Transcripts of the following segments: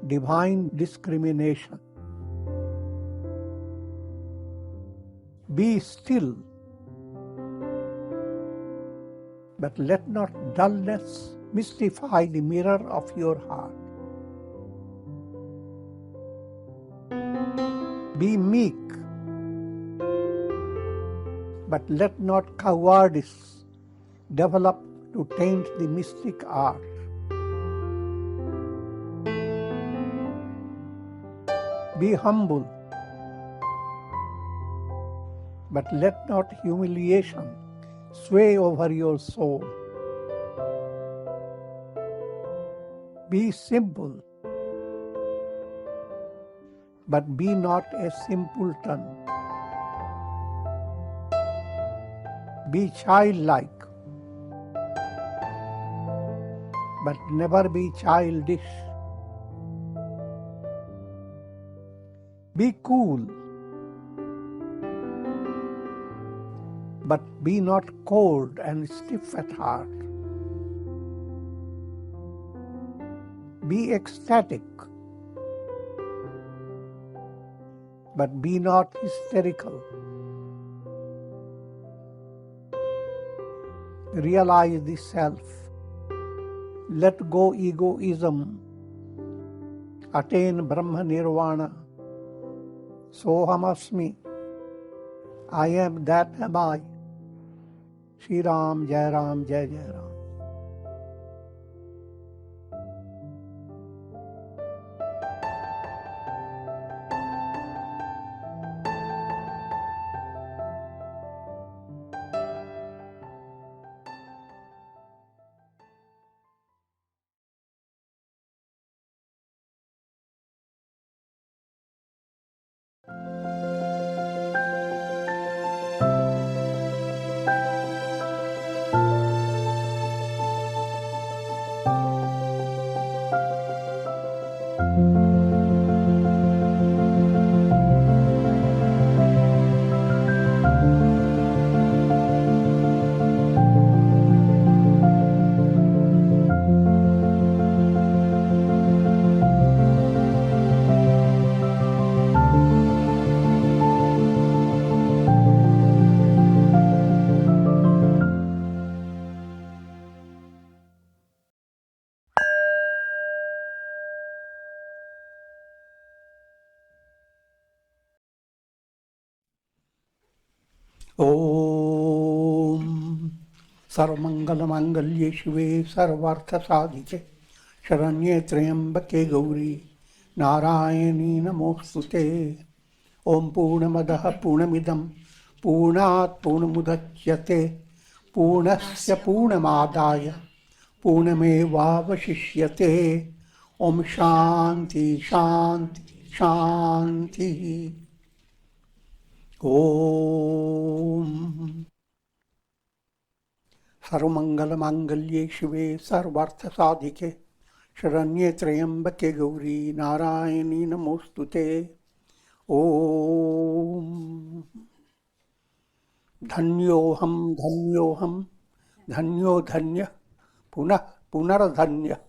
divine discrimination. Be still, but let not dullness mystify the mirror of your heart. Be meek, but let not cowardice develop to taint the mystic art. Be humble, but let not humiliation sway over your soul. Be simple, but be not a simpleton. Be childlike, but never be childish. Be cool, but be not cold and stiff at heart. Be ecstatic, but be not hysterical. Realize the self. Let go egoism. Attain Brahma Nirvana. Soham asmi. I am that am I. Shri Ram, Jai Ram, Jai Jai Ram. Om Sarvamangala Mangalye Shive Sarvartha Sadhike Sharanye Trayambake Gauri Narayani Namostute Om Purnamadaha Purnamidam Purnat Purnamudachyate Purnasya Purnamadaya Purnamevavashishyate Om Shanti Shanti Shanti Om Sarvamangala Mangalye Shive Sarvartha Sadhike Sharanye Trayambake Gauri Narayani Namostute Om Dhanyoham Dhanyoham Dhanyo Dhanya Punaradhanya.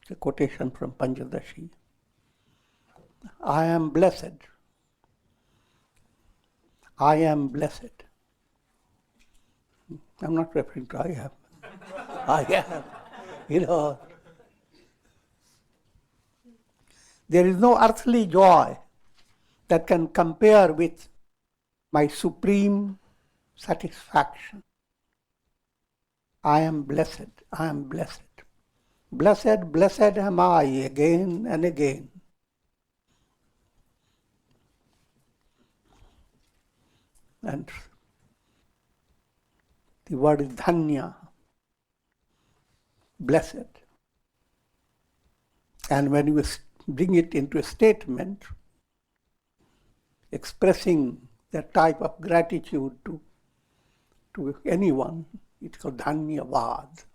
It's a quotation from Panchadashi. I am blessed. I am blessed. I'm not referring to I am. I am. There is no earthly joy that can compare with my supreme satisfaction. I am blessed. I am blessed. Blessed, blessed am I again and again. And the word is dhanya, blessed. And when you bring it into a statement, expressing that type of gratitude to anyone, it's called dhanyavad.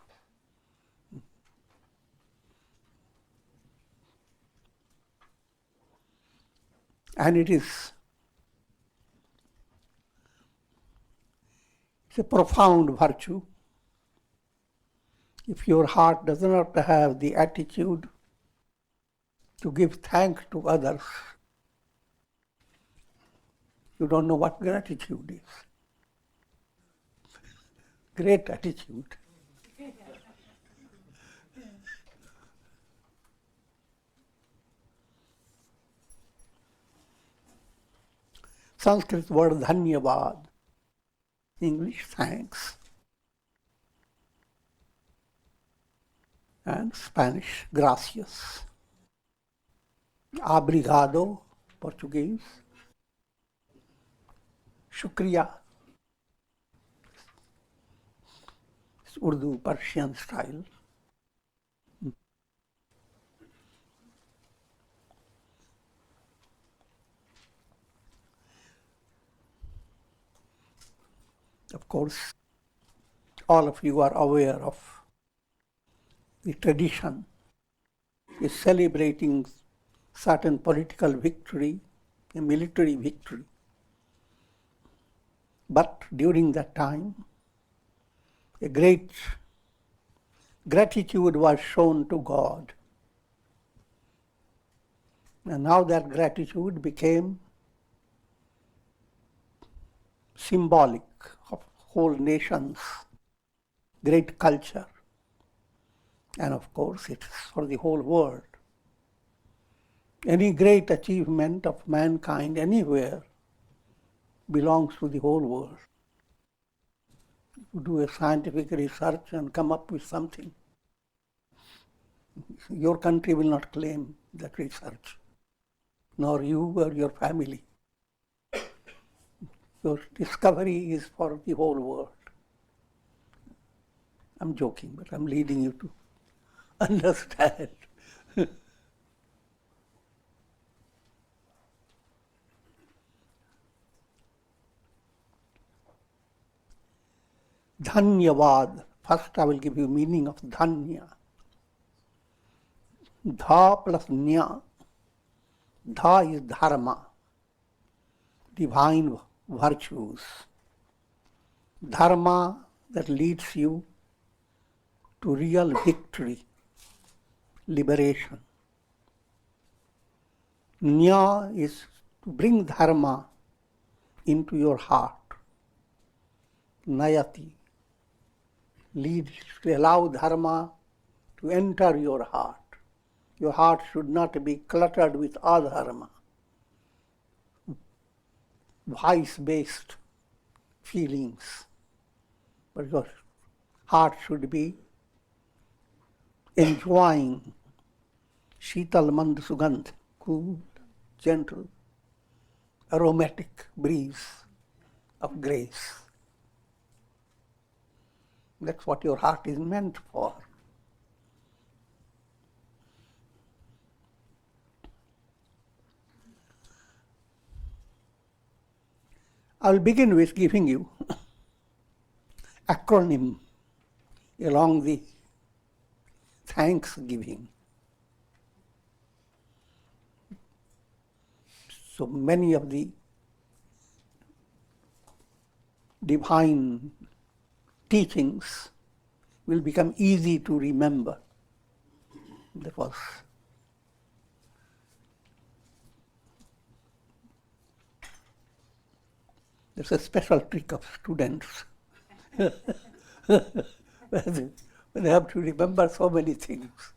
And it's a profound virtue. If your heart does not have the attitude to give thanks to others, you don't know what gratitude is. Great attitude. Sanskrit word dhanyavad, English thanks, and Spanish gracias. Obrigado, Portuguese. Shukriya, it's Urdu, Persian style. Of course, all of you are aware of the tradition is celebrating certain political victory, a military victory. But during that time, a great gratitude was shown to God. And now that gratitude became symbolic of whole nation's great culture. And of course, it is for the whole world. Any great achievement of mankind anywhere belongs to the whole world. You do a scientific research and come up with something. Your country will not claim that research, nor you or your family. Your discovery is for the whole world. I'm joking, but I'm leading you to understand. Dhanyavad. First I will give you meaning of dhanya. Dha plus nya. Dha is dharma, divine virtues. Dharma that leads you to real victory, liberation. Nya is to bring dharma into your heart. Nayati leads to allow dharma to enter your heart. Your heart should not be cluttered with adharma, vice-based feelings, but your heart should be enjoying Sheetal Mand Sugandh, cool, gentle, aromatic breeze of grace. That's what your heart is meant for. I'll begin with giving you acronym along the thanksgiving. So many of the divine teachings will become easy to remember. That's a special trick of students. When they have to remember so many things.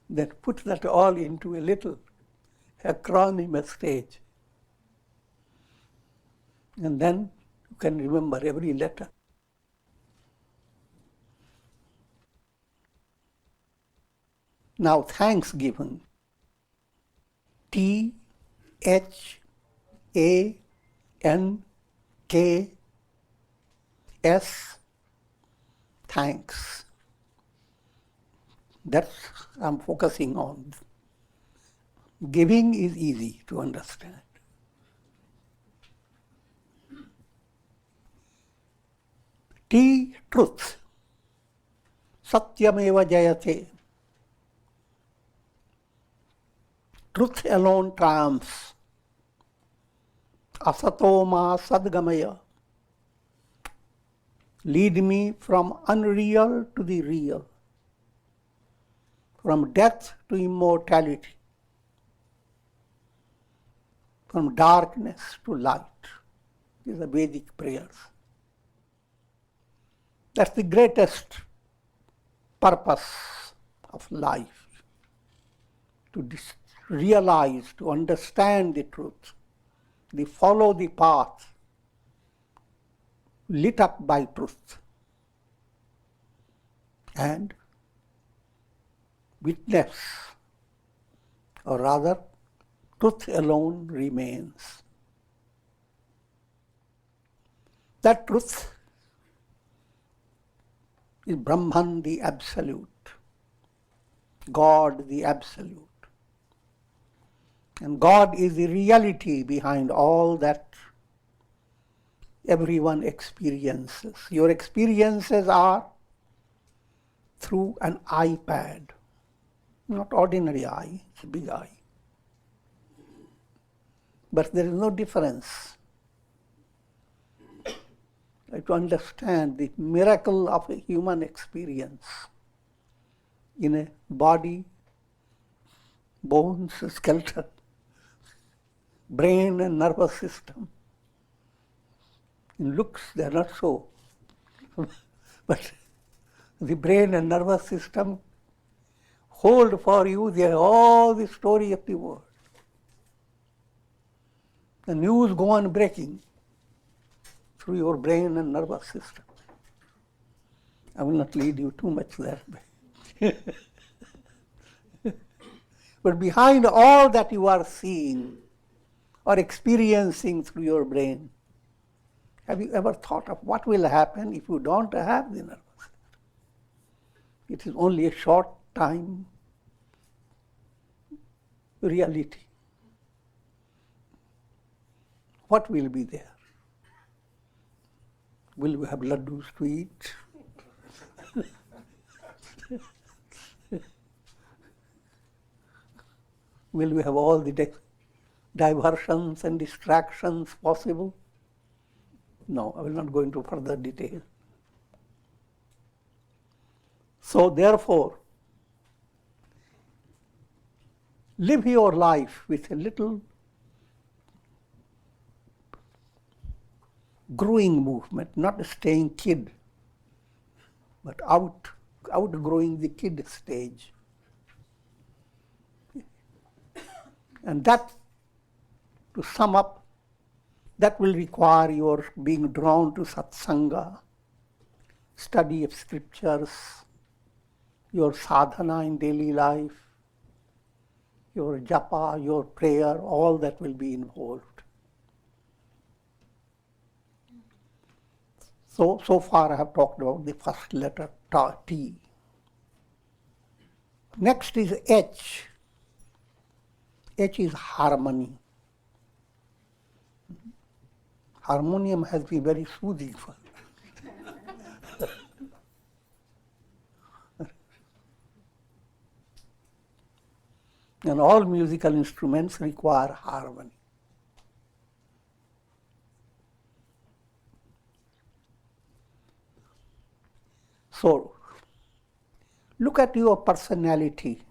Then put that all into a little acronym stage. And then you can remember every letter. Now, thanksgiving. THANKS. Thanks. That's I'm focusing on. Giving is easy to understand. T, truth. Satyameva jayate. Truth alone triumphs. Asatoma sadgamaya. Lead me from unreal to the real, from death to immortality, from darkness to light. These are Vedic prayers. That's the greatest purpose of life, to realize, to understand the truth, to follow the path lit up by truth, and witness, or rather, truth alone remains. That truth is Brahman, the Absolute, God, the Absolute. And God is the reality behind all that everyone experiences. Your experiences are through an iPad, not ordinary eye, it's a big eye. But there is no difference. To understand the miracle of a human experience in a body, bones, skeleton, brain and nervous system. In looks, they are not so. But the brain and nervous system hold for you all the story of the world. The news go on breaking through your brain and nervous system. I will not lead you too much that way. But behind all that you are seeing or experiencing through your brain, have you ever thought of what will happen if you don't have the nervous system? It is only a short time reality. What will be there? Will we have laddus to eat? Will we have all the diversions and distractions possible? No, I will not go into further detail. So therefore, live your life with a little growing movement, not staying kid, but outgrowing the kid stage. And that, to sum up, that will require your being drawn to satsanga, study of scriptures, your sadhana in daily life, your japa, your prayer, all that will be involved. So far I have talked about the first letter, T. Next is H. H is harmony. Harmonium has been very soothing for me. And all musical instruments require harmony. So, look at your personality.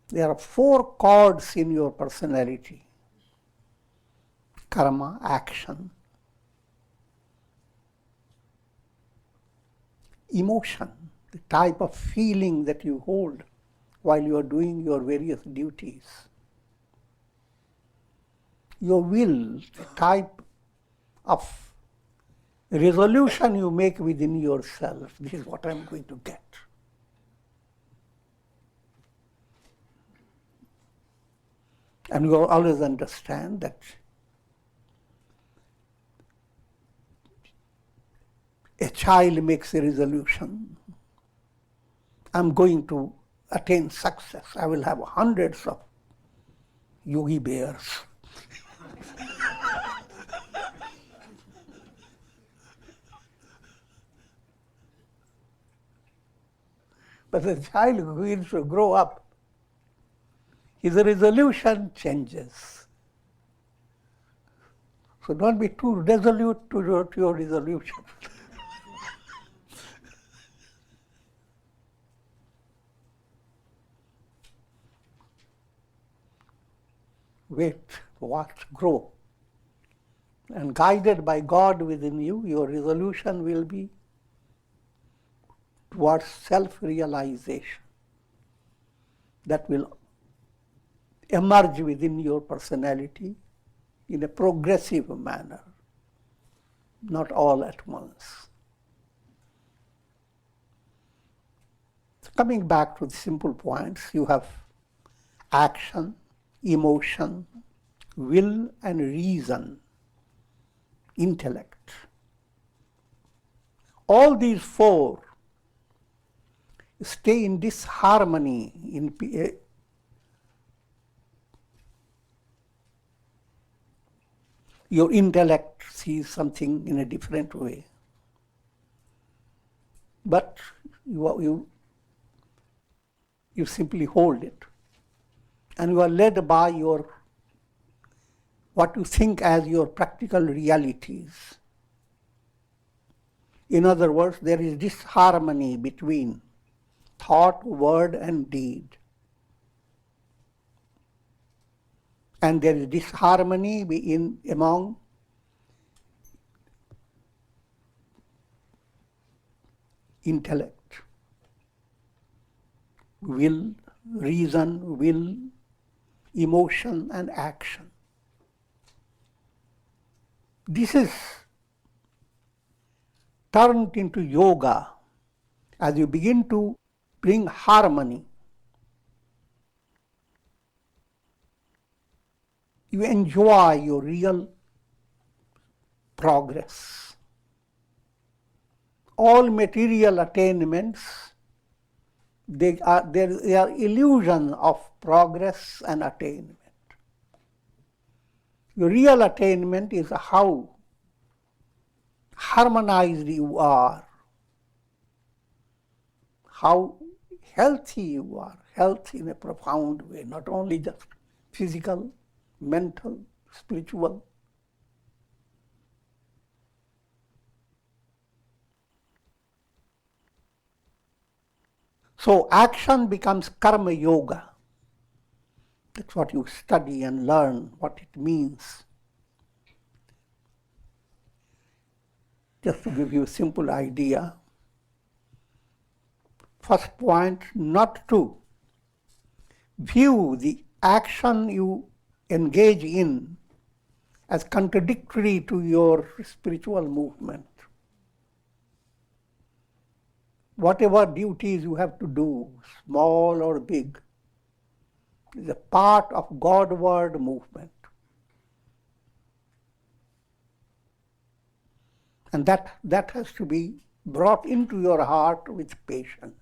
There are 4 chords in your personality. Karma, action. Emotion, the type of feeling that you hold while you are doing your various duties. Your will, the type of resolution you make within yourself. This is what I'm going to get. And you always understand that a child makes a resolution. I'm going to attain success. I will have hundreds of yogi bears. But the child who begins to grow up, his resolution changes. So don't be too resolute to your resolution. wait, watch, grow. And guided by God within you, your resolution will be towards self-realization that will emerge within your personality in a progressive manner, not all at once. So coming back to the simple points, you have action, emotion, will and reason, intellect. All these four stay in disharmony. Your intellect sees something in a different way. But you simply hold it. And you are led by what you think as your practical realities. In other words, there is disharmony between thought, word, and deed. And there is disharmony among intellect, will, reason, emotion, and action. This is turned into yoga as you begin to bring harmony. You enjoy your real progress. All material attainments, they are illusion of progress and attainment. Your real attainment is how harmonized you are, how healthy you are, health in a profound way, not only just physical, mental, spiritual. So action becomes karma yoga. That's what you study and learn, what it means. Just to give you a simple idea. First point, not to view the action you engage in as contradictory to your spiritual movement. Whatever duties you have to do, small or big, is a part of Godward movement. And that has to be brought into your heart with patience.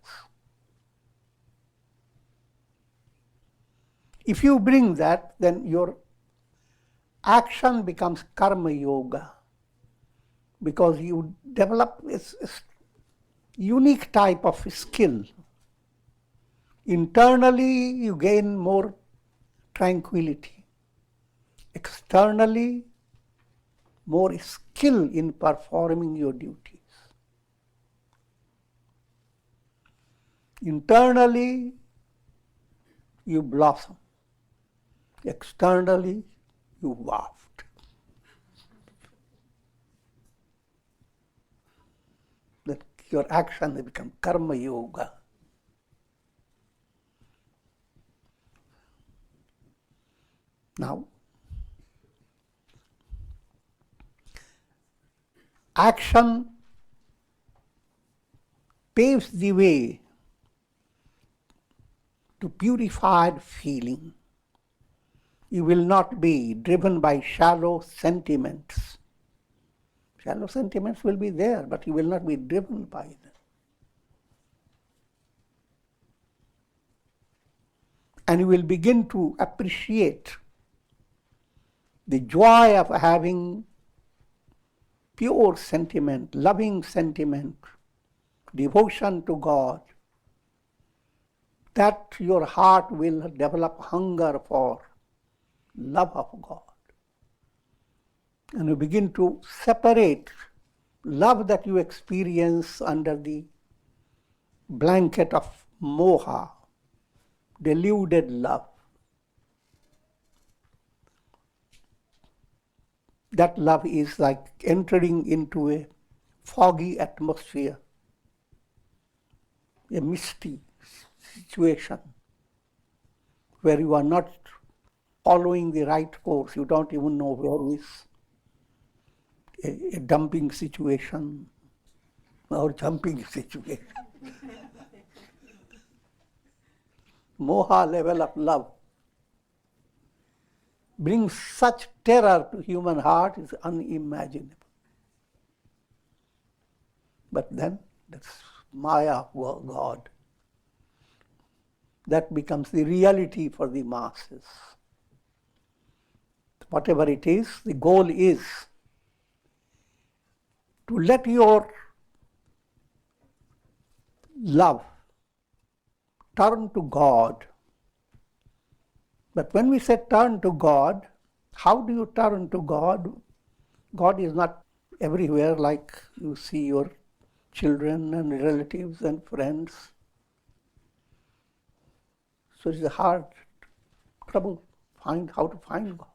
If you bring that, then your action becomes karma yoga, because you develop this unique type of skill. Internally, you gain more tranquility. Externally, more skill in performing your duties. Internally, you blossom. Externally, you waft. That your action has become karma yoga. Now, action paves the way to purified feeling. You will not be driven by shallow sentiments. Shallow sentiments will be there, but you will not be driven by them. And you will begin to appreciate the joy of having pure sentiment, loving sentiment, devotion to God, that your heart will develop hunger for love of God. And you begin to separate love that you experience under the blanket of moha, deluded love, That love is like entering into a foggy atmosphere, a misty situation where you are not following the right course. You don't even know where is a dumping situation or jumping situation. Moha level of love brings such terror to human heart is unimaginable. But then that's Maya, God. That becomes the reality for the masses. Whatever it is, the goal is to let your love turn to God. But when we say turn to God, how do you turn to God? God is not everywhere like you see your children and relatives and friends. So it's a hard trouble how to find God.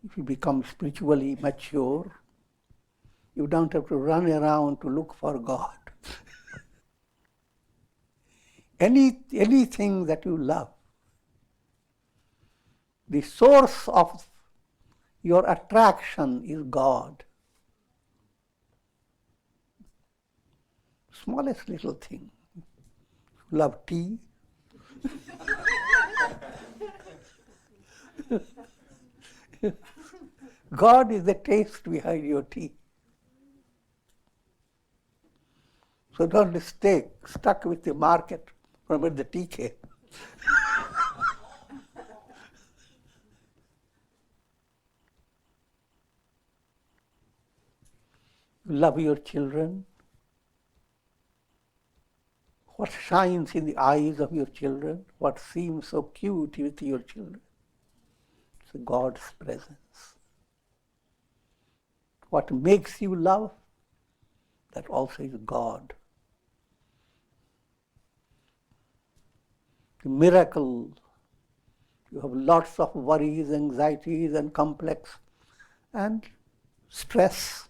If you become spiritually mature, you don't have to run around to look for God. Anything that you love, the source of your attraction is God. Smallest little thing. You love tea. God is the taste behind your tea. So don't stay stuck with the market from where the tea came. Love your children. What shines in the eyes of your children, what seems so cute with your children, it's God's presence. What makes you love, that also is God. The miracle, you have lots of worries, anxieties, and complex and stress,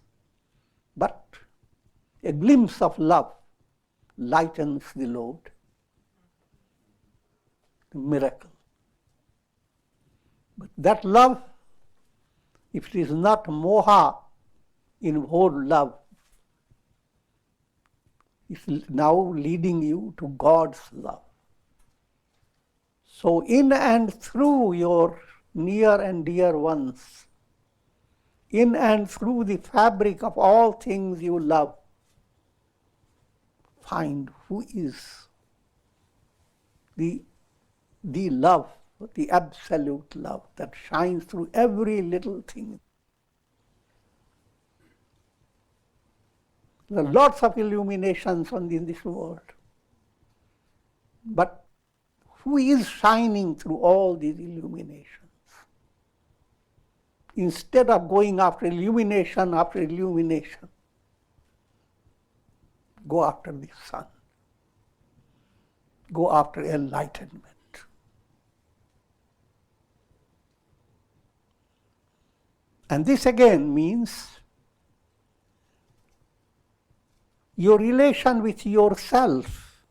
but a glimpse of love lightens the load. The miracle. But that love, if it is not moha involved love, is now leading you to God's love. So in and through your near and dear ones, in and through the fabric of all things you love, find who is the love, the absolute love that shines through every little thing. There are lots of illuminations in this world. But who is shining through all these illuminations? Instead of going after illumination, go after the sun. Go after enlightenment. And this again means your relation with yourself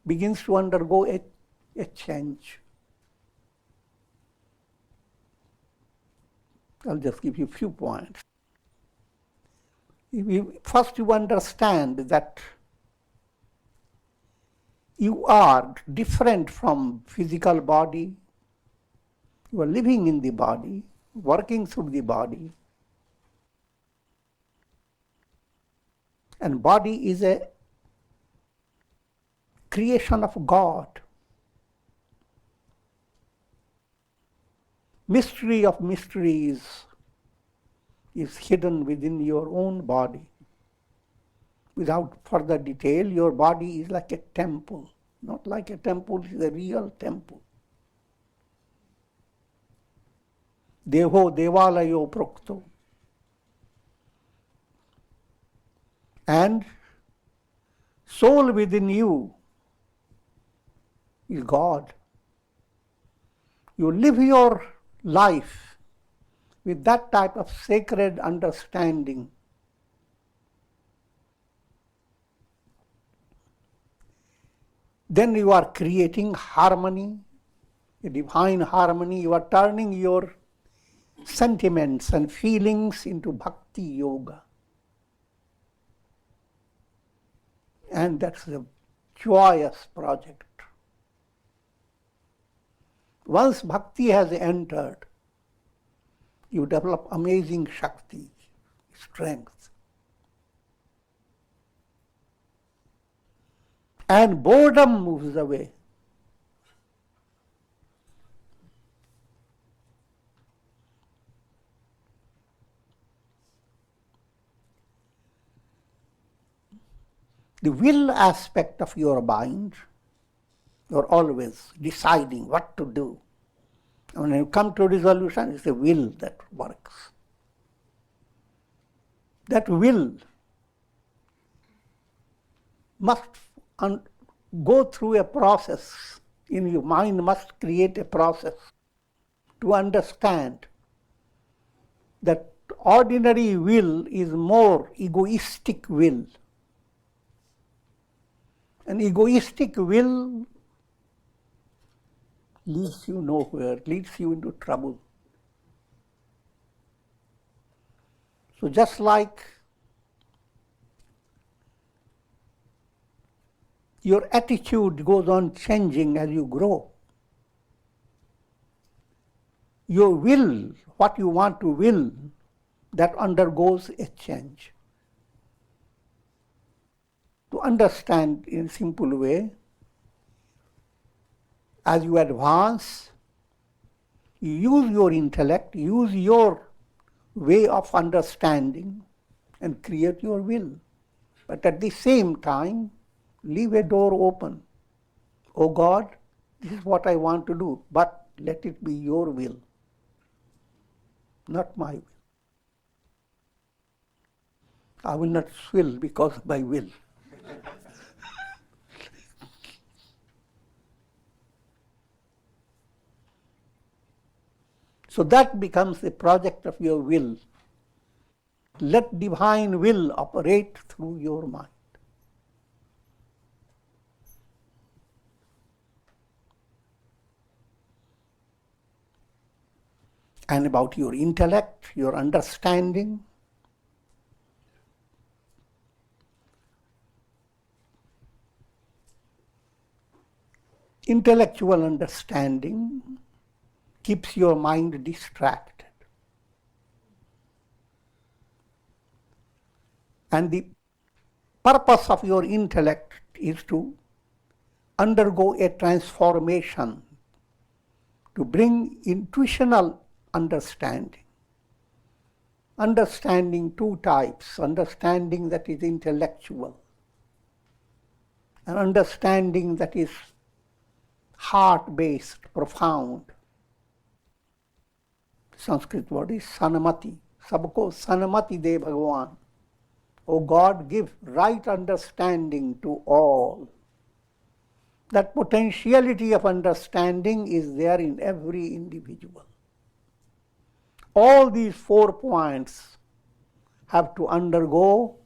begins to undergo a change. I'll just give you a few points. First, you understand that you are different from physical body. You are living in the body, working through the body. And body is a creation of God. Mystery of mysteries is hidden within your own body. Without further detail, your body is like a temple. Not like a temple, it is a real temple. Deho devalayo prokto. And soul within you is God. You live your life with that type of sacred understanding, then you are creating harmony, a divine harmony. You are turning your sentiments and feelings into bhakti yoga. And that's a joyous project. Once bhakti has entered, you develop amazing shakti, strength. And boredom moves away. The will aspect of your mind, you're always deciding what to do. And when you come to resolution, it's the will that works. That will must go through a process. In your mind must create a process to understand that ordinary will is more egoistic will. An egoistic will leads you nowhere, leads you into trouble. So just like your attitude goes on changing as you grow, your will, what you want to will, that undergoes a change. To understand in a simple way, as you advance, you use your intellect, use your way of understanding and create your will. But at the same time, leave a door open. Oh God, this is what I want to do, but let it be your will, not my will. I will not swill because of my will. So that becomes the project of your will. Let divine will operate through your mind. And about your intellect, your understanding, intellectual understanding keeps your mind distracted. And the purpose of your intellect is to undergo a transformation, to bring intuitional understanding. Understanding two types, understanding that is intellectual, and understanding that is heart-based, profound. Sanskrit word is sanamati. Sabko sanamati de Bhagavan. O God, give right understanding to all. That potentiality of understanding is there in every individual. All these 4 points have to undergo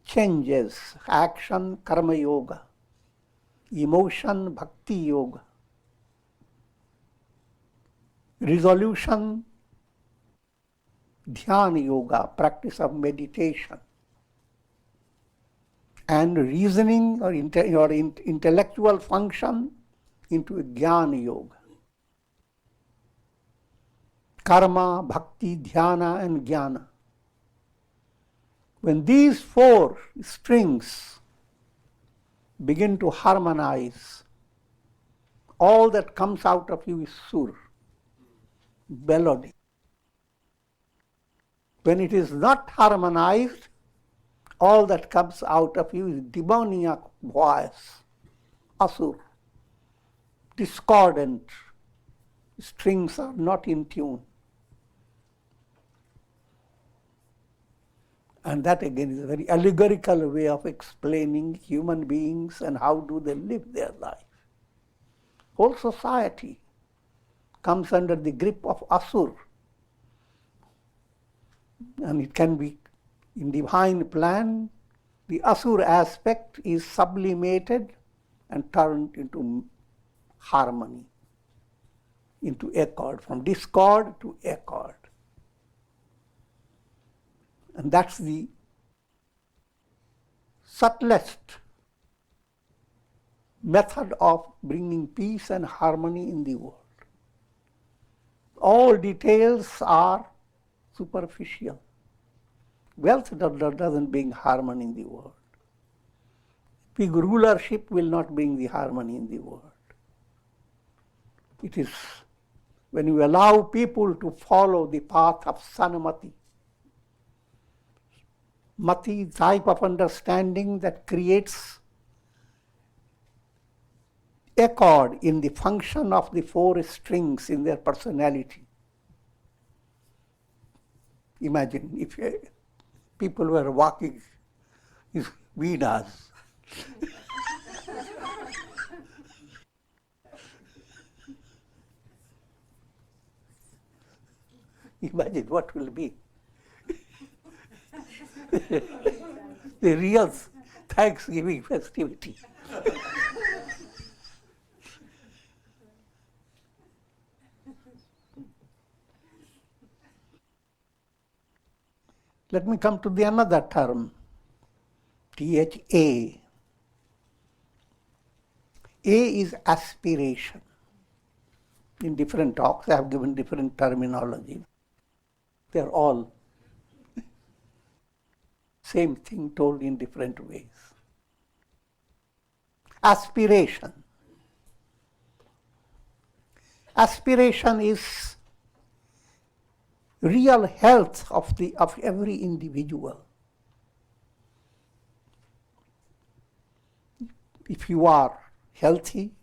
changes: action, karma yoga; emotion, bhakti yoga; resolution, dhyana yoga, practice of meditation; and reasoning or intellectual function into jnana yoga. Karma, bhakti, dhyana, and jnana. When these 4 strings begin to harmonize, all that comes out of you is sur, melody. When it is not harmonized, all that comes out of you is demoniac voice, asur, discordant. Strings are not in tune. And that again is a very allegorical way of explaining human beings and how do they live their life. Whole society comes under the grip of Asur. And it can be, in divine plan, the Asur aspect is sublimated and turned into harmony, into accord, from discord to accord. And that's the subtlest method of bringing peace and harmony in the world. All details are superficial. Wealth doesn't bring harmony in the world. Big rulership will not bring the harmony in the world. It is when you allow people to follow the path of sanmati, mati type of understanding that creates accord in the function of the four strings in their personality. Imagine if people were walking his Vedas. Imagine what will be the real Thanksgiving festivity. Let me come to the another term, THA. A is aspiration. In different talks, I have given different terminology. They are all same thing told in different ways. Aspiration. Aspiration is real health of every individual. If you are healthy,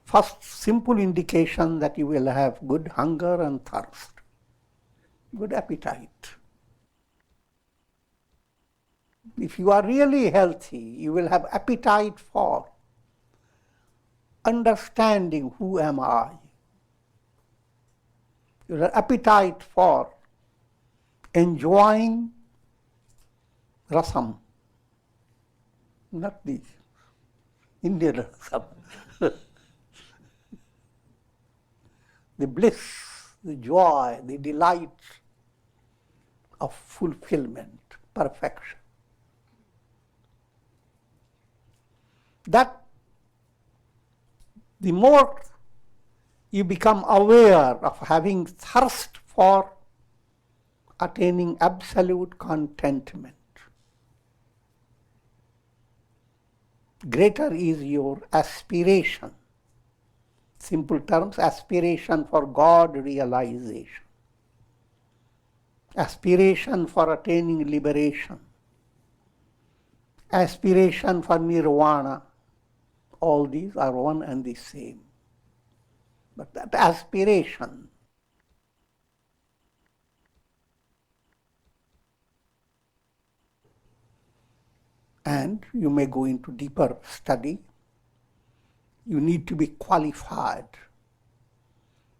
first simple indication that you will have good hunger and thirst, good appetite. If you are really healthy, you will have appetite for understanding who am I. You will have appetite for enjoying rasam, not the Indian rasam. The bliss, the joy, the delight of fulfillment, perfection. That the more you become aware of having thirst for attaining absolute contentment, greater is your aspiration. Simple terms, aspiration for God realization, aspiration for attaining liberation, aspiration for nirvana. All these are one and the same. But that aspiration and you may go into deeper study. You need to be qualified,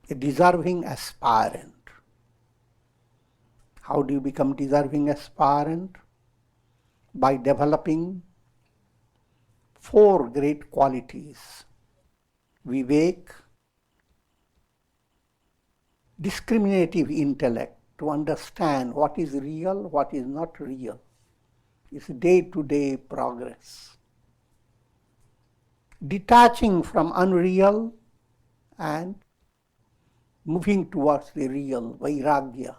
a deserving aspirant. How do you become deserving aspirant? By developing four great qualities: vivek, discriminative intellect, to understand what is real, what is not real. It's day-to-day progress. Detaching from unreal and moving towards the real, vairagya,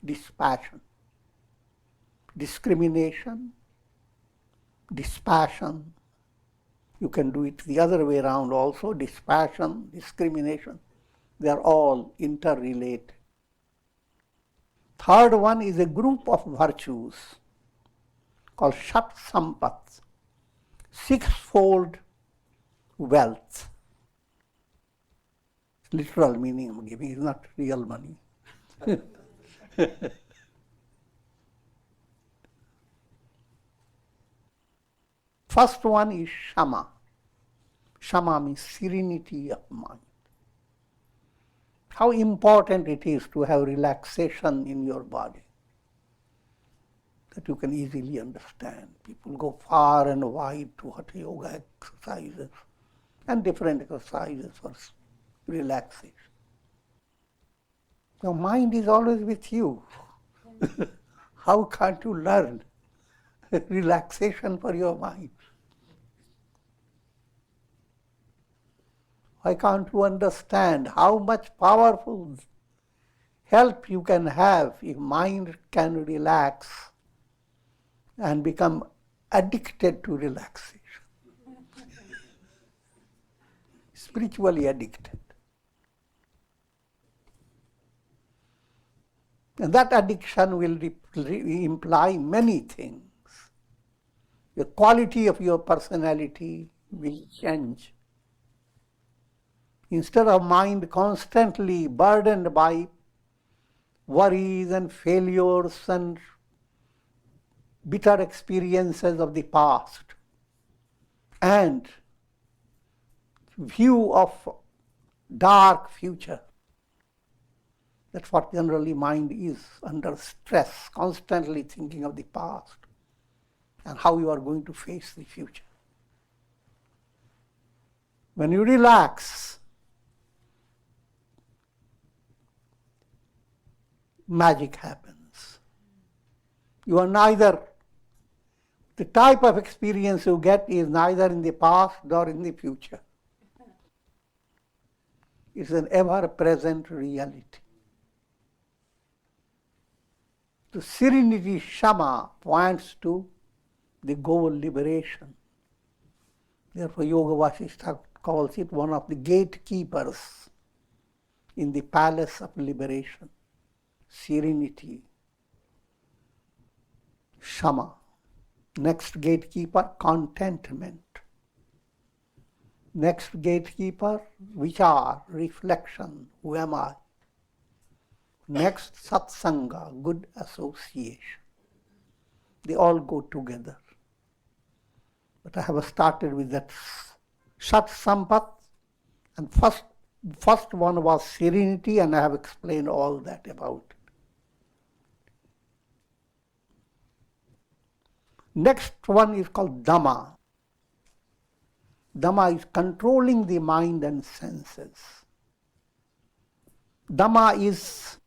dispassion. Discrimination, dispassion. You can do it the other way around also, dispassion, discrimination. They are all interrelated. Third one is a group of virtues called Shat Sampat, sixfold wealth. Literal meaning I'm giving is not real money. First one is Shama. Shama means serenity of mind. How important it is to have relaxation in your body, that you can easily understand. People go far and wide to Hatha Yoga exercises and different exercises for relaxation. Your mind is always with you. How can't you learn relaxation for your mind? Why can't you understand how much powerful help you can have if mind can relax and become addicted to relaxation? Spiritually addicted. And that addiction will imply many things. The quality of your personality will change. Instead of mind constantly burdened by worries and failures and bitter experiences of the past and view of dark future. That's what generally mind is, under stress, constantly thinking of the past and how you are going to face the future. When you relax, magic happens. You are neither, the type of experience you get is neither in the past nor in the future. It's an ever-present reality. The serenity Shama points to the goal liberation. Therefore, Yoga Vasishtha calls it one of the gatekeepers in the palace of liberation. Serenity, Shama. Next gatekeeper, contentment. Next gatekeeper, Vichar, reflection. Who am I? Next, Satsanga, good association. They all go together. But I have started with that Sat Sampat, and first one was serenity, and I have explained all that about it. Next one is called Dhamma. Dhamma is controlling the mind and senses. Dhamma is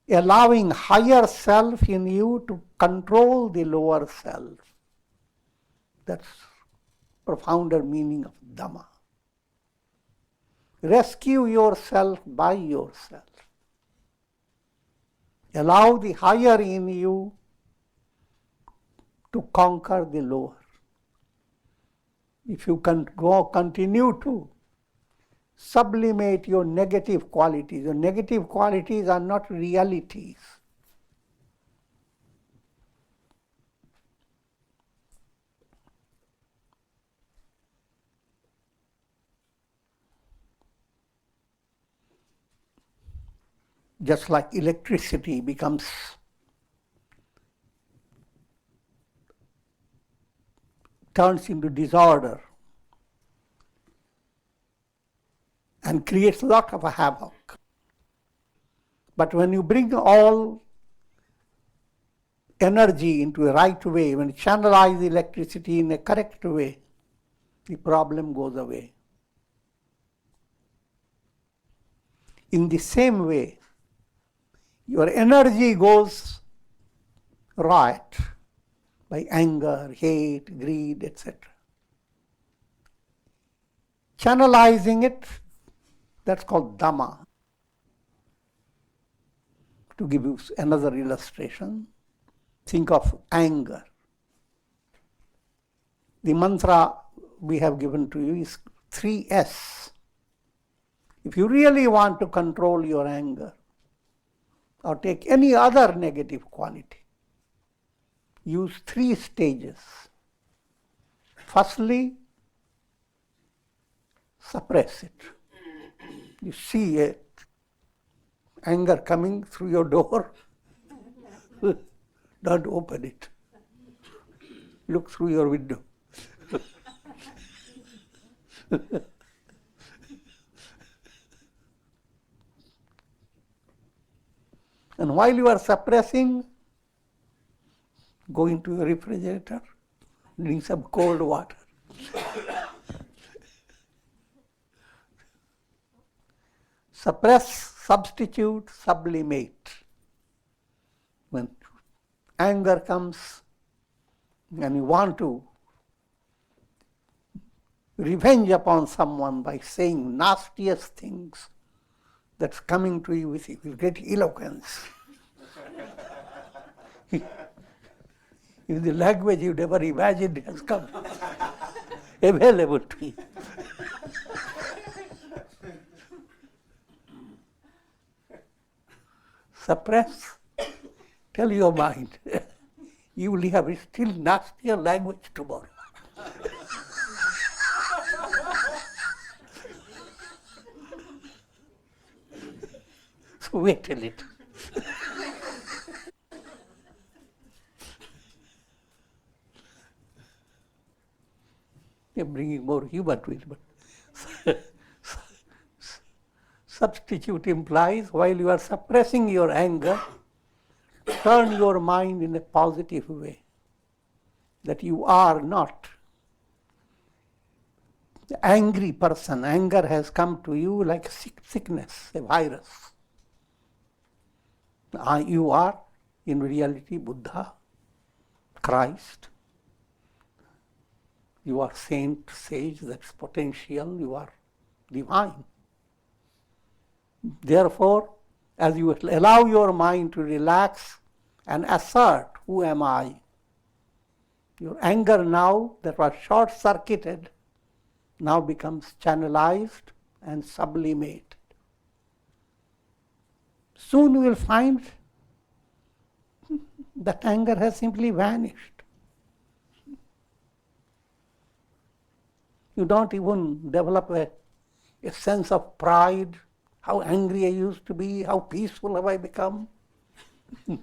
allowing higher self in you to control the lower self. That's profounder meaning of Dhamma. Rescue yourself by yourself. Allow the higher in you to conquer the lower. If you can continue to sublimate your negative qualities are not realities. Just like electricity turns into disorder and creates a lot of havoc. But when you bring all energy into a right way, when you channelize the electricity in a correct way, the problem goes away. In the same way, your energy goes right by anger, hate, greed, etc. Channelizing it, that's called Dhamma. To give you another illustration, think of anger. The mantra we have given to you is 3S. If you really want to control your anger, or take any other negative quality, use 3 stages. Firstly, suppress it. You see anger coming through your door, don't open it. Look through your window. And while you are suppressing, go into your refrigerator, drink some cold water. Suppress, substitute, sublimate. When anger comes and you want to revenge upon someone by saying nastiest things, that's coming to you with great eloquence. If the language you never imagined has come available to you. Suppress, tell your mind, you will have a still nastier language tomorrow. So wait a little. I'm bringing more humor to it, but substitute implies while you are suppressing your anger, turn your mind in a positive way, that you are not the angry person. Anger has come to you like sickness, a virus. You are, in reality, Buddha, Christ. You are saint, sage, that's potential, you are divine. Therefore, as you allow your mind to relax and assert, who am I? Your anger now that was short-circuited now becomes channelized and sublimated. Soon you will find that anger has simply vanished. You don't even develop a sense of pride, how angry I used to be, how peaceful have I become. And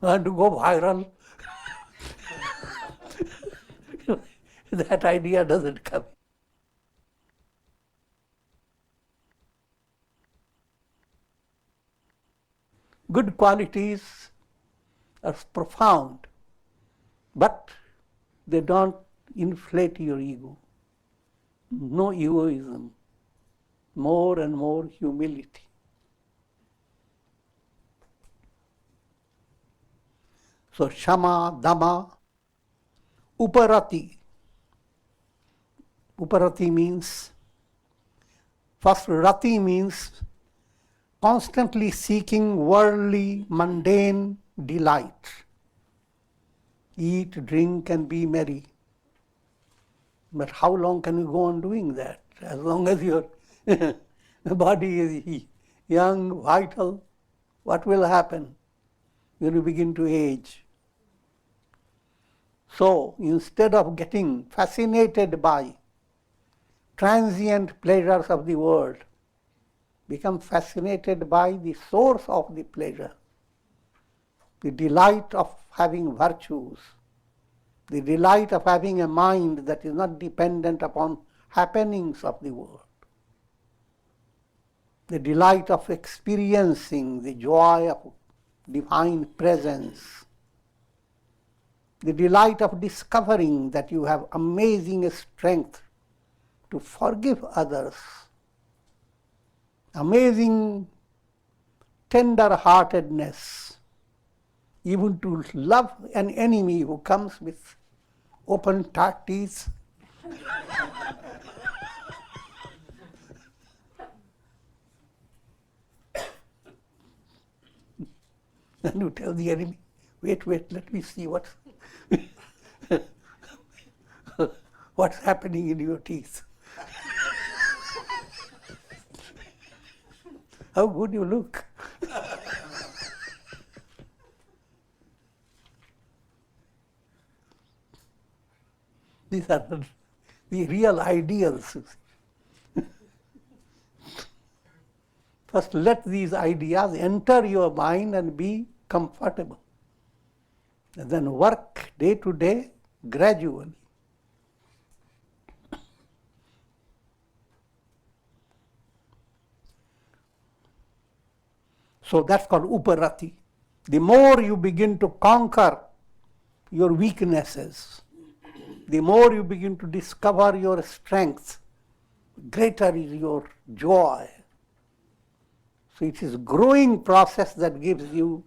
to go viral. That idea doesn't come. Good qualities are profound, but they don't inflate your ego. No egoism, more and more humility. So Shama, Dhamma, Uparati. Uparati means, first Rati means constantly seeking worldly, mundane delight. Eat, drink, and be merry. But how long can you go on doing that? As long as your body is young, vital, what will happen? You will begin to age. So instead of getting fascinated by transient pleasures of the world, become fascinated by the source of the pleasure, the delight of having virtues, the delight of having a mind that is not dependent upon happenings of the world, the delight of experiencing the joy of divine presence, the delight of discovering that you have amazing strength to forgive others, amazing tender-heartedness, even to love an enemy who comes with open teeth. And you tell the enemy, wait, let me see what's happening in your teeth. How good you look. These are the real ideals. First, let these ideas enter your mind and be comfortable. And then work day to day, gradually. So that's called uparati. The more you begin to conquer your weaknesses, the more you begin to discover your strengths, greater is your joy. So it is a growing process that gives you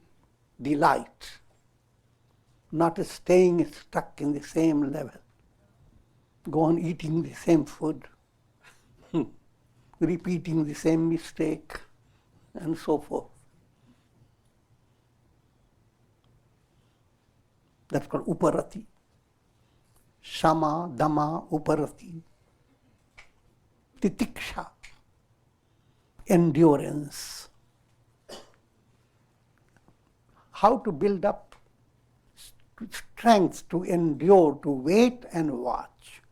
delight, not staying stuck in the same level. Go on eating the same food, repeating the same mistake, and so forth. That's called uparati. Shama, dama, uparati. Titiksha, endurance. How to build up strength to endure, to wait and watch.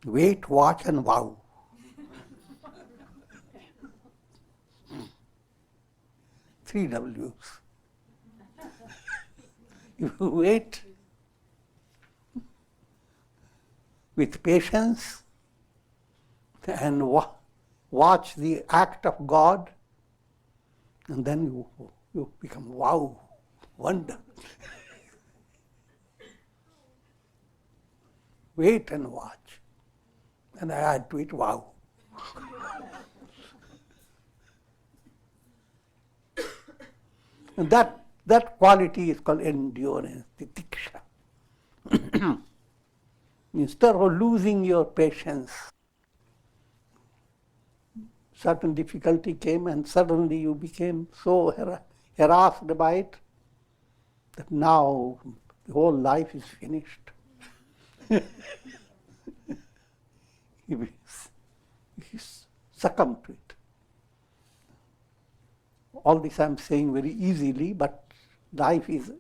Wait, watch, and wow. Three W's. You wait with patience and watch the act of God, and then you become wow, wonder. Wait and watch. And I add to it, wow. And that quality is called endurance, titiksha. Instead of losing your patience, certain difficulty came and suddenly you became so harassed by it that now the whole life is finished. You succumb to it. All this I'm saying very easily, but life is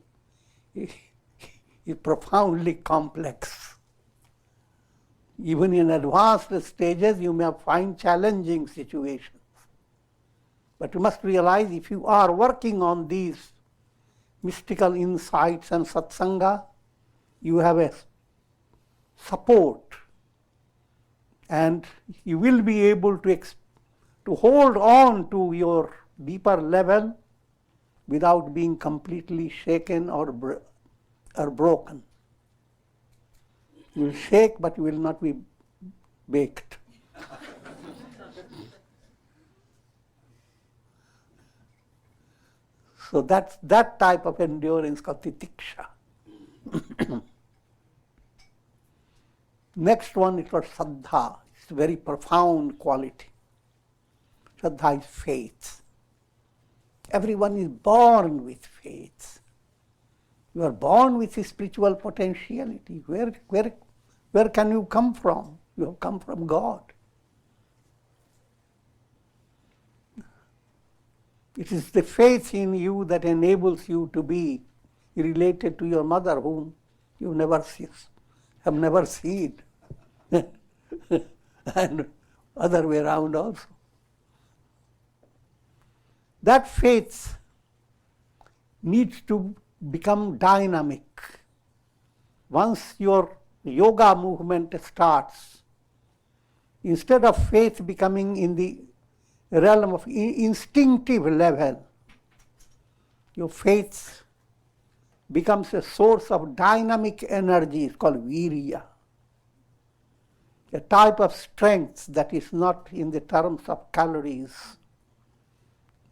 profoundly complex. Even in advanced stages, you may find challenging situations. But you must realize if you are working on these mystical insights and satsanga, you have a support, and you will be able to hold on to your deeper level without being completely shaken or broken. You will shake, but you will not be baked. So that's that type of endurance called titiksha. Next one is called saddha. It's a very profound quality. Saddha is faith. Everyone is born with faith. You are born with a spiritual potentiality. Where can you come from? You have come from God. It is the faith in you that enables you to be related to your mother, whom you have never seen, and other way around also. That faith needs to become dynamic. Once your yoga movement starts, instead of faith becoming in the realm of instinctive level, your faith becomes a source of dynamic energy. It's called virya, a type of strength that is not in the terms of calories.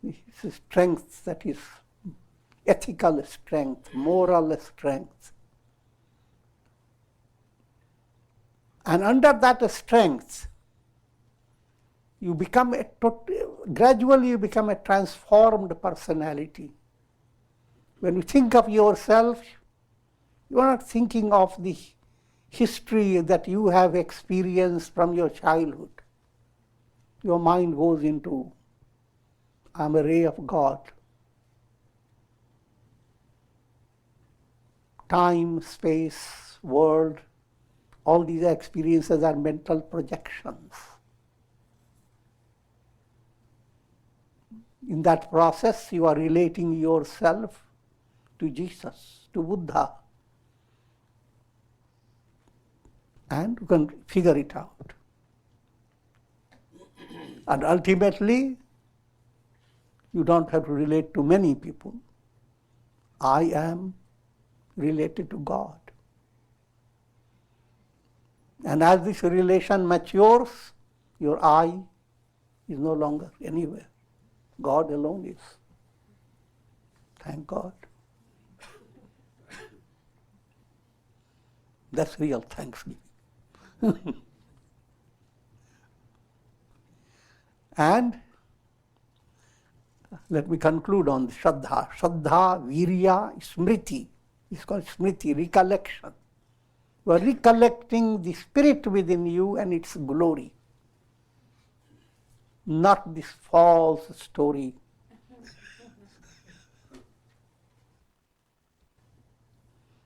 It's a strength that is ethical strength, moral strength. And under that strength, you become gradually you become a transformed personality. When you think of yourself, you are not thinking of the history that you have experienced from your childhood. Your mind goes into, I'm a ray of God. Time, space, world, all these experiences are mental projections. In that process, you are relating yourself to Jesus, to Buddha, and you can figure it out. And ultimately, you don't have to relate to many people. I am related to God. And as this relation matures, your I is no longer anywhere. God alone is. Thank God. That's real thanksgiving. And let me conclude on Shraddha. Shraddha, Virya, Smriti. It's called Smriti, recollection. You are recollecting the spirit within you and its glory, not this false story.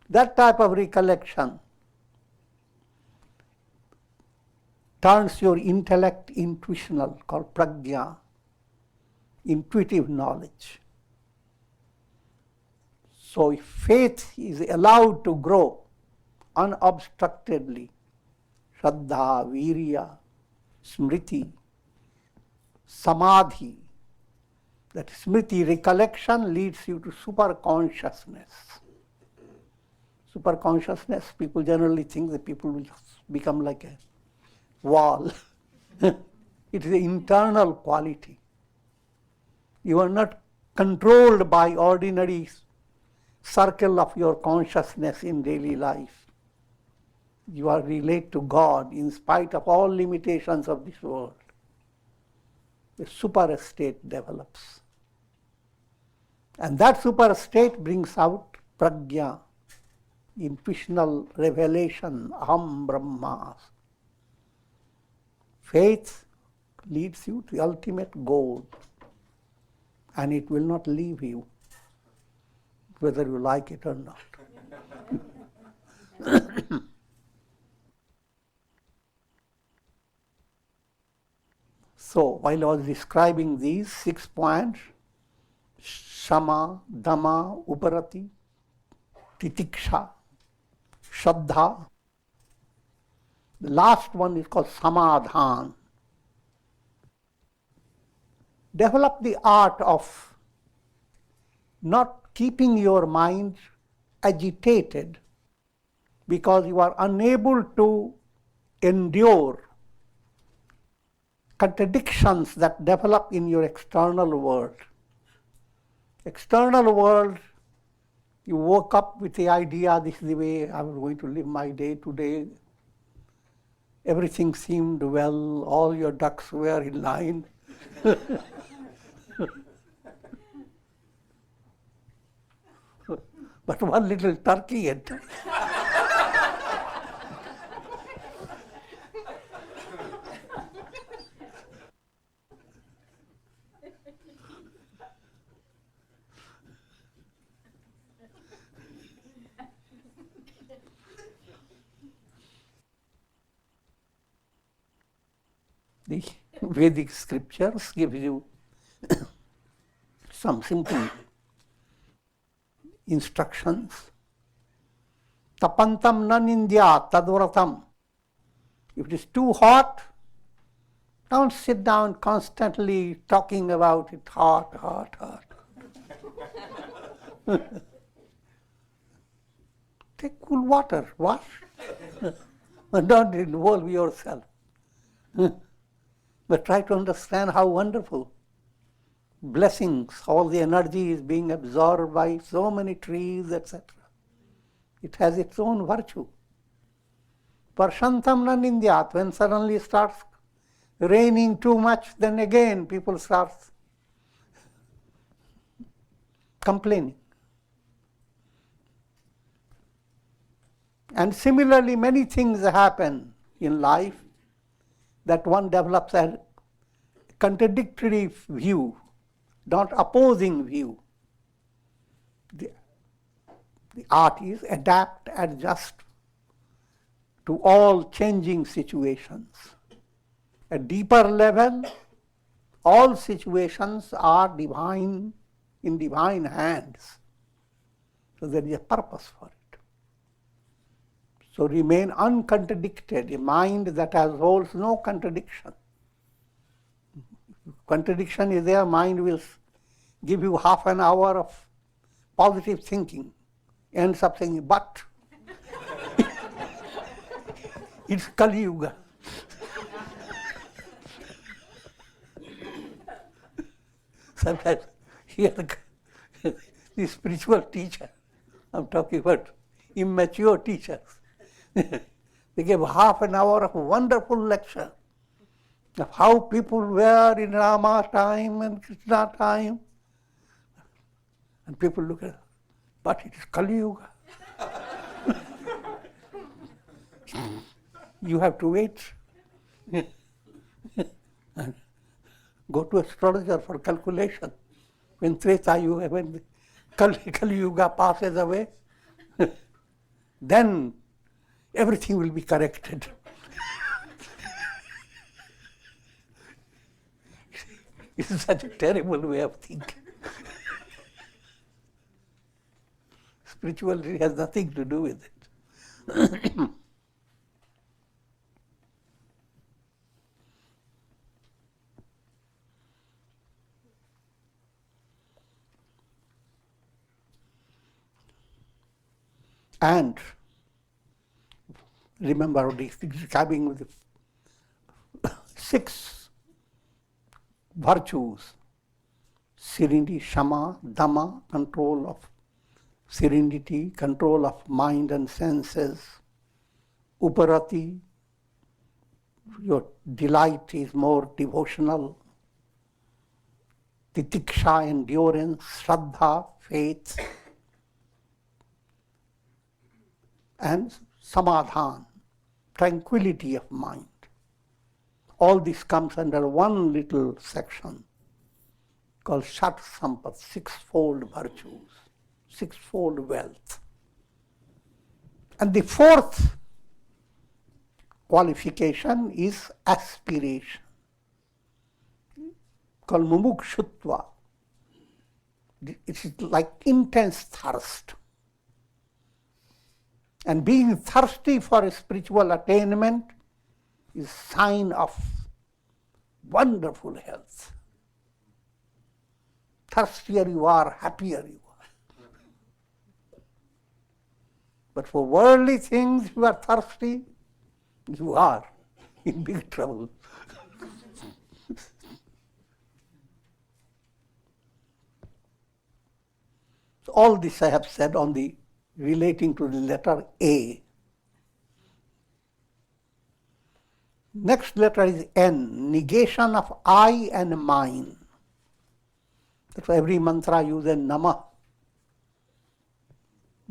That type of recollection turns your intellect intuitional, called prajna, intuitive knowledge. So if faith is allowed to grow unobstructedly, Shraddha, Virya, Smriti, Samadhi, that Smriti, recollection, leads you to super consciousness. Super consciousness, people generally think that people will become like a wall. It is an internal quality. You are not controlled by ordinary circle of your consciousness in daily life. You are related to God in spite of all limitations of this world. The super state develops. And that super state brings out prajna, intuitional revelation, aham brahma. Faith leads you to the ultimate goal, and it will not leave you, whether you like it or not. So, while I was describing these 6 points, Shama, Dhamma, Uparati, Titiksha, Shraddha, the last one is called Samadhan. Develop the art of not keeping your mind agitated because you are unable to endure contradictions that develop in your external world. External world, you woke up with the idea, this is the way I'm going to live my day today. Everything seemed well, all your ducks were in line. But one little turkey entered. The Vedic scriptures give you some simple instructions. Tapantam na nindya tadvratam. If it is too hot, don't sit down constantly talking about it, hot, hot, hot. Take cool water, wash. Don't involve yourself. But try to understand how wonderful blessings, all the energy is being absorbed by so many trees, etc. It has its own virtue. Parshantam na nindyat, when suddenly it starts raining too much, then again people start complaining. And similarly, many things happen in life that one develops a contradictory view, not opposing view. The art is adapt, adjust to all changing situations. At deeper level, all situations are divine, in divine hands. So there is a purpose for it. So remain uncontradicted, a mind that holds no contradiction. contradiction is there, mind will give you half an hour of positive thinking, ends up saying, but it's Kali Yuga. Sometimes here the spiritual teacher, I'm talking about immature teachers, they gave half an hour of wonderful lecture of how people were in Rama time and Krishna time. And people look at it, but it is Kali Yuga. You have to wait and go to astrologer for calculation. When Treta Yuga, when Kali Yuga passes away, then everything will be corrected. It's such a terrible way of thinking. Spirituality has nothing to do with it. And remember, describing with 6 virtues: serenity, shama, dhamma, control of serenity, control of mind and senses, uparati, your delight is more devotional, titiksha, endurance, shraddha, faith, and samadhan, tranquility of mind. All this comes under one little section called Shat Sampat, 6-fold virtues, 6-fold wealth. And the 4th qualification is aspiration, called mumukshutva. It is like intense thirst. And being thirsty for a spiritual attainment is sign of wonderful health. Thirstier you are, happier you are. But for worldly things you are thirsty, you are in big trouble. So all this I have said on the relating to the letter A. Next letter is N, negation of I and mine. That's why every mantra uses Namah,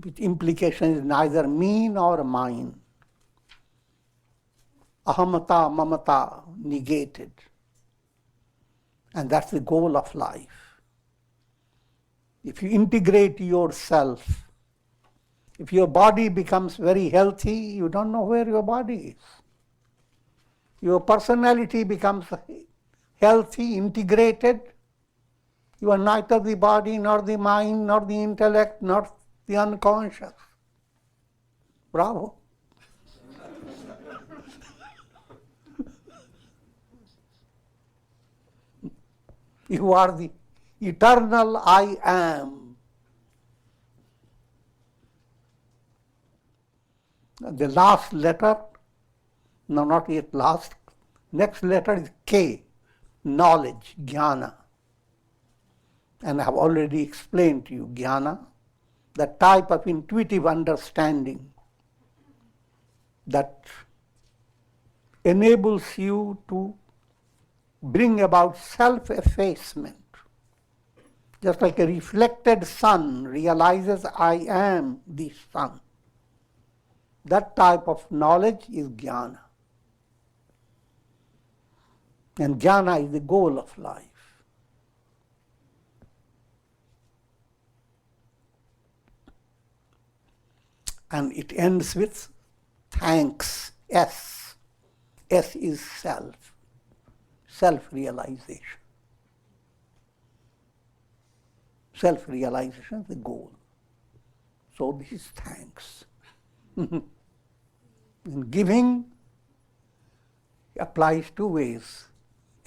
which implication is neither me nor mine. Ahamata, mamata, negated. And that's the goal of life. If you integrate yourself, if your body becomes very healthy, you don't know where your body is. Your personality becomes healthy, integrated. You are neither the body, nor the mind, nor the intellect, nor the unconscious. Bravo. You are the eternal I am. The last letter, no, not yet last, next letter is K, knowledge, jnana. And I have already explained to you jnana, the type of intuitive understanding that enables you to bring about self-effacement. Just like a reflected sun realizes I am the sun. That type of knowledge is jnana. And jnana is the goal of life. And it ends with thanks, S. S is self, self-realization. Self-realization is the goal. So this is thanks. In giving applies 2 ways.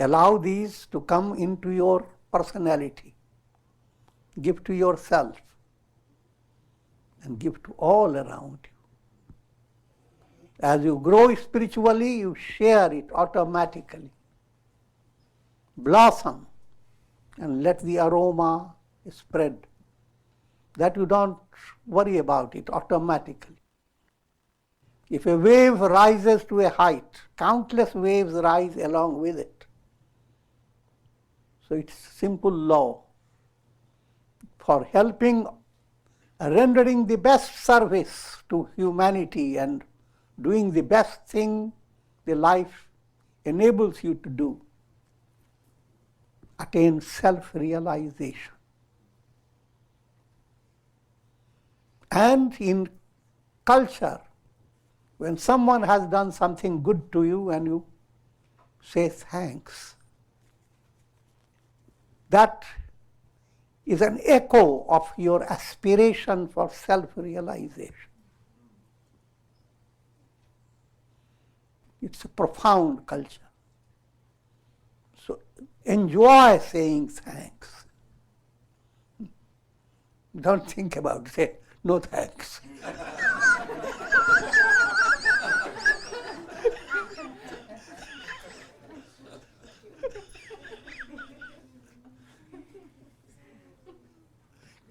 Allow these to come into your personality. Give to yourself and give to all around you. As you grow spiritually, you share it automatically. Blossom and let the aroma spread. That you don't worry about it automatically. If a wave rises to a height, countless waves rise along with it. So it's simple law. For helping, rendering the best service to humanity and doing the best thing the life enables you to do, attain self-realization. And in culture, when someone has done something good to you and you say thanks, that is an echo of your aspiration for self-realization. It's a profound culture. So enjoy saying thanks. Don't think about it. Say, no thanks.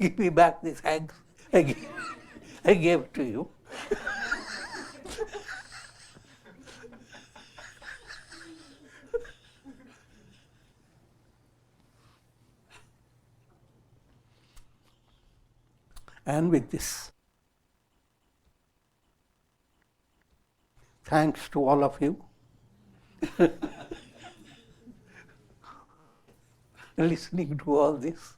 Give me back the thanks I gave to you. And with this, thanks to all of you listening to all this.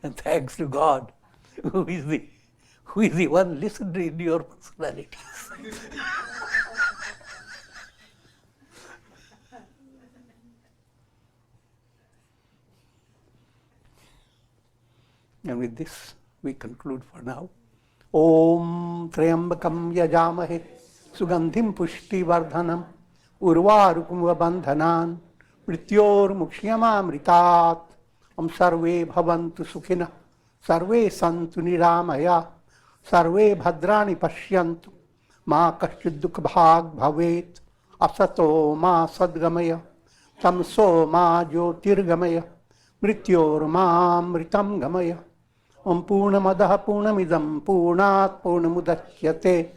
And thanks to God, who is the one listened in your personalities. And with this, we conclude for now. Om Triambakam Yajamahe Sugandhim Pushti Vardhanam Urvarukum Bandhanan Mrityor Mukshyamamritat Om Sarve Bhavantu Sukhina Sarve Santu Niramaya Sarve Bhadrani Pashyantu Ma Kashchid Dukha Bhag Bhavet Asato Ma Sadgamaya Tamso Ma Jyotirgamaya Mrityor Ma Mritam Gamaya Om Purnamadaha Purnamidam Purnat Purnamudachyate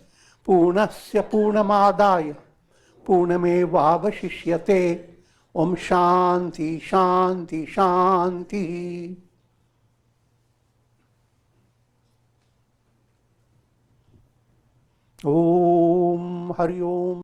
Purnasya Purnamadaya Purnamevavashishyate Om Shanti Shanti Shanti. Om Hari Om.